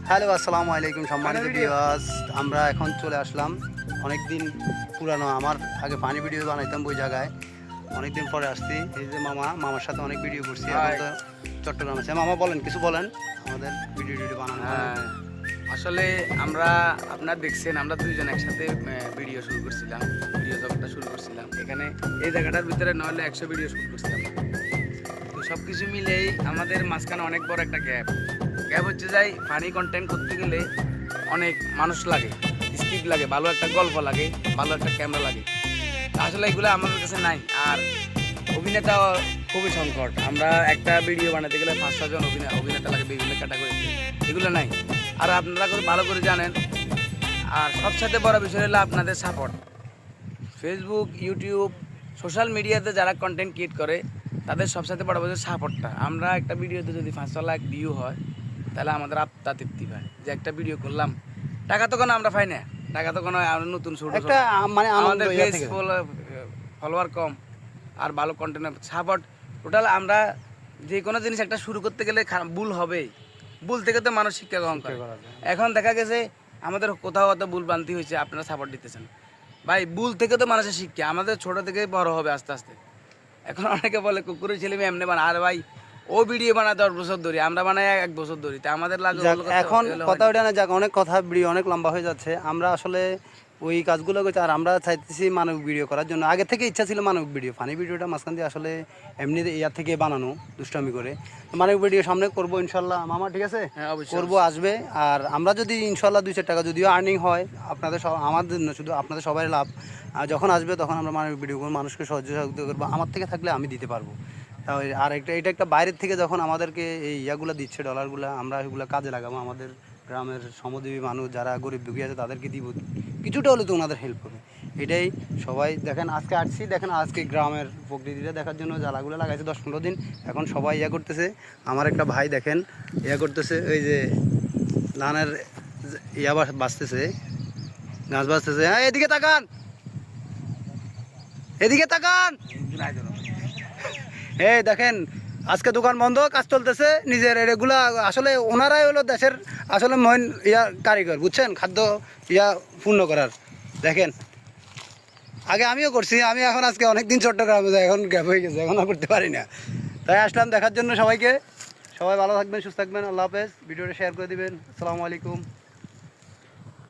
Hello আসসালামু আলাইকুম সম্মানিত ভিউয়ার্স, আমরা এখন চলে আসলাম অনেক দিন পুরানো। আমার আগে পানি ভিডিও বানাইতাম ওই জায়গায়, অনেক দিন পরে আসছি। এই যে মামার সাথে অনেক ভিডিও করছি, এখন তো চট্টগ্রাম আছে। মামা বলেন, কিছু বলেন আমাদের ভিডিও বানানো। আসলে আমরা আপনার দেখছেন আমরা দুইজন একসাথে ভিডিও শুরু করছিলাম, ভিডিও জগৎটা শুরু করছিলাম এখানে এই জায়গাটার ভিতরে নইলে 100 ভিডিও শুরু করছিলাম। তো সব কিছু মিলেই আমাদের মাঝখানে অনেক বড় একটা গ্যাপ হচ্ছে যাই। ফানি কন্টেন্ট করতে গেলে অনেক মানুষ লাগে, স্ক্রিপ্ট লাগে, ভালো একটা গল্প লাগে, ভালো একটা ক্যামেরা লাগে। আসলে এগুলো আমাদের কাছে নাই। আর অভিনেতা খুবই সংকট। আমরা একটা ভিডিও বানাতে গেলে 5-6 জন অভিনেতা লাগে বিভিন্ন ক্যাটাগরিতে, এগুলো নাই। আর আপনারা ভালো করে জানেন। আর সবসাথে বড় বিষয় হলো আপনাদের সাপোর্ট। ফেসবুক, ইউটিউব, সোশ্যাল মিডিয়াতে যারা কন্টেন্ট ক্রিয়েট করে তাদের সবসাথে বড় বিষয় সাপোর্টটা। আমরা একটা ভিডিওতে যদি 500 লাখ ভিউ হয় তাহলে আমাদের আত্মা তৃপ্তি পায় যে একটা ভিডিও করলাম। টাকা তো কোনো আমরা পাই না, টাকা তো কোনো নতুন ছোট একটা মানে আমাদের পেজ ফলোয়ার কম আর ভালো কন্টেন্ট সাপোর্ট। টোটাল আমরা যে কোনো জিনিস একটা শুরু করতে গেলে ভুল হবেই, ভুল থেকে তো মানুষ শিক্ষা গ্রহণ করে। এখন দেখা গেছে আমাদের কোথাও কত ভুল ভ্রান্তি হয়েছে, আপনারা সাপোর্ট দিতেছেন ভাই। ভুল থেকে তো মানুষের শিক্ষা, আমাদের ছোট থেকে বড় হবে আস্তে আস্তে। এখন অনেকে বলে কুকুরের ছেলে মেয়ে এমনি বানা, আর ভাই ও ভিডিও বানায় 10 বছর ধরে, আমরা বানাই 1 বছর ধরে, তা আমাদের লাগে। এখন কথা ওটা না যাক, অনেক কথা ভিডিও অনেক লম্বা হয়ে যাচ্ছে। আমরা আসলে ওই কাজগুলো করছি, আর আমরা চাইতেছি মানবিক ভিডিও করার জন্য। আগে থেকে ইচ্ছা ছিল মানবিক ভিডিও, ফানি ভিডিওটা মাঝখান দিয়ে আসলে এমনি ইয়ার থেকে বানানো দুষ্টামি করে। মানবিক ভিডিও সামনে করবো ইনশাল্লাহ মামা, ঠিক আছে? করবো, আসবে। আর আমরা যদি ইনশাল্লাহ 2-4 টাকা যদিও আর্নিং হয়, আপনাদের আমাদের না শুধু আপনাদের সবাই লাভ। আর যখন আসবে তখন আমরা মানবিক ভিডিও করবো, মানুষকে সহযোগিতা করবো। আমার থেকে থাকলে আমি দিতে পারবো। আর এটা একটা বাইরের থেকে যখন আমাদেরকে এই ইয়াগুলো দিচ্ছে, ডলারগুলো, আমরা এগুলো কাজে লাগাবো। আমাদের গ্রামের শ্রমজীবী মানুষ যারা গরিব দুঃখী আছে তাদেরকে দিব, কিছুটা হলে তো ওনাদের হেল্প হবে। এটাই সবাই দেখেন, আজকে আসছি দেখেন, আজকে গ্রামের প্রকৃতিটা দেখার জন্য জ্বালাগুলো লাগাইছে 10-15 দিন। এখন সবাই ইয়া করতেছে। আমার একটা ভাই দেখেন ইয়া করতেছে, ওই যে ধানের ইয়া বাঁচতেছে, গাছ বাঁচতেছে। হ্যাঁ, এদিকে তাকান, এদিকে তাকান। এই দেখেন, আজকে দোকান বন্ধ, কাজ চলতেছে নিজের। এগুলা আসলে ওনারাই হলো দেশের আসলে মহান ইয়া কারিগর, বুঝছেন, খাদ্য ইয়া পূর্ণ করার। দেখেন, আগে আমিও করছি, আমি এখন আজকে অনেকদিন চট্টগ্রামে যাই, এখন গ্যাপ হয়ে গেছে, এখন আর করতে পারি না। তাই আসলাম দেখার জন্য সবাইকে। সবাই ভালো থাকবেন, সুস্থ থাকবেন, আল্লাহ হাফেজ। ভিডিওটা শেয়ার করে দিবেন। আসসালামু আলাইকুম।